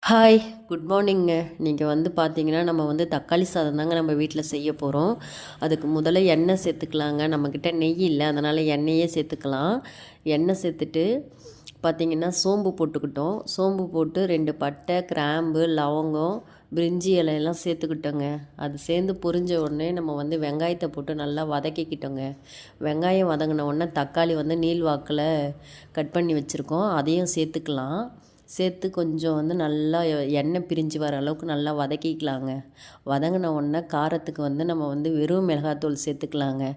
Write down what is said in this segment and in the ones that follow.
Hi, good மார்னிங்க. நீங்கள் பார்த்தீங்கன்னா, நம்ம தக்காளி சாதம் தாங்க நம்ம வீட்டில் செய்ய போகிறோம். அதுக்கு முதல்ல எண்ணெய் சேர்த்துக்கலாங்க. நம்மக்கிட்ட நெய் இல்லை, அதனால் எண்ணெயே சேர்த்துக்கலாம். எண்ணெய் சேர்த்துட்டு பார்த்திங்கன்னா சோம்பு போட்டுக்கிட்டோம். சோம்பு போட்டு 2 பட்டை, கிராம்பு, லவங்கம், பிரிஞ்சி இலையெல்லாம் சேர்த்துக்கிட்டோங்க. அது சேர்ந்து பொரிஞ்ச உடனே நம்ம வெங்காயத்தை போட்டு நல்லா வதக்கிக்கிட்டோங்க. வெங்காயம் வதங்கின உடனே தக்காளி நீள் வாக்கில் கட் பண்ணி வச்சுருக்கோம், அதையும் சேர்த்துக்கலாம். சேர்த்து கொஞ்சம் நல்லா எண்ணெய் பிரிஞ்சு வர அளவுக்கு நல்லா வதக்கிக்கலாங்க. வதங்கின உடனே காரத்துக்கு நம்ம வெறும் மிளகாத்தூள் சேர்த்துக்கலாங்க.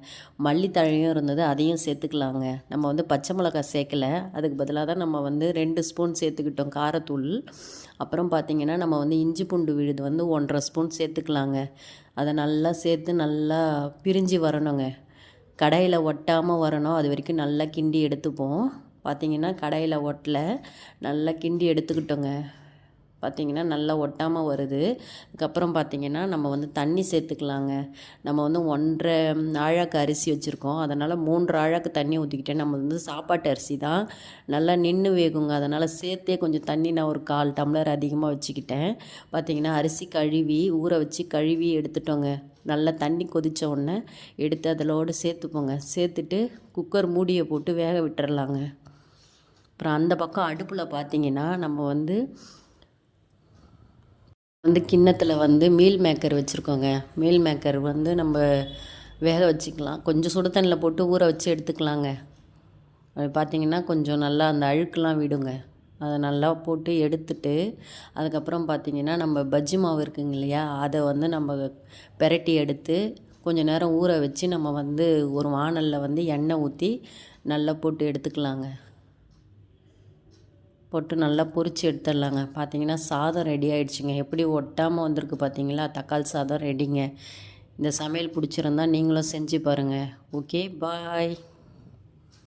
மல்லித்தழையும் இருந்தது, அதையும் சேர்த்துக்கலாங்க. நம்ம பச்சை மிளகாய் சேர்க்கல, அதுக்கு பதிலாக தான் நம்ம 2 ஸ்பூன் சேர்த்துக்கிட்டோம் காரத்தூள். அப்புறம் பார்த்திங்கன்னா நம்ம இஞ்சி பூண்டு விழுது 1½ ஸ்பூன் சேர்த்துக்கலாங்க. அதை நல்லா சேர்த்து நல்லா பிரிஞ்சு வரணுங்க. கடாயில் ஒட்டாமல் வரணும், அது வரைக்கும் நல்லா கிண்டி எடுத்துப்போம். பார்த்திங்கன்னா கடாயில் ஒட்டல, நல்லா கிண்டி எடுத்துக்கிட்டோங்க. பார்த்திங்கன்னா நல்லா ஒட்டாமல் வருது. அதுக்கப்புறம் பார்த்திங்கன்னா நம்ம தண்ணி சேர்த்துக்கலாங்க. நம்ம 1½ ஆழாக்கு அரிசி வச்சுருக்கோம், அதனால் 3 ஆழாக்கு தண்ணி ஊற்றிக்கிட்டேன். நம்ம சாப்பாட்டு அரிசி தான், நல்லா நின்று வேகுங்க. அதனால் சேர்த்தே கொஞ்சம் தண்ணி நான் ஒரு 1/4 டம்ளர் அதிகமாக வச்சுக்கிட்டேன். பார்த்திங்கன்னா அரிசி கழுவி ஊற வச்சு கழுவி எடுத்துட்டோங்க. நல்லா தண்ணி கொதித்த உடனே எடுத்து அதிலோடு சேர்த்துப்போங்க. சேர்த்துட்டு குக்கர் மூடியை போட்டு வேக விட்டுறலாங்க. அப்புறம் அந்த பக்கம் அடுப்பில் பார்த்திங்கன்னா நம்ம கிண்ணத்தில் மீல் மேக்கர் வச்சுருக்கோங்க. மீல் மேக்கர் நம்ம வேக வச்சுக்கலாம். கொஞ்சம் சுடு தண்ணியில் போட்டு ஊற வச்சு எடுத்துக்கலாங்க. அது பார்த்திங்கன்னா கொஞ்சம் நல்லா அந்த அழுக்கெலாம் விடுங்க. அதை நல்லா போட்டு எடுத்துட்டு அதுக்கப்புறம் பார்த்திங்கன்னா நம்ம பஜ்ஜி மாவு இருக்குங்க இல்லையா, அதை நம்ம பெரட்டி எடுத்து கொஞ்சம் நேரம் ஊற வச்சு நம்ம ஒரு வாணலில் எண்ணெய் ஊற்றி நல்லா போட்டு எடுத்துக்கலாங்க. போட்டு நல்லா பொரித்து எடுத்துடலாங்க. பார்த்திங்கன்னா சாதம் ரெடி ஆகிடுச்சிங்க. எப்படி ஒட்டாமல் வந்திருக்கு பார்த்திங்களா, தக்காளி சாதம் ரெடிங்க. இந்த சமையல் பிடிச்சிருந்தா நீங்களும் செஞ்சு பாருங்கள். ஓகே, பாய்.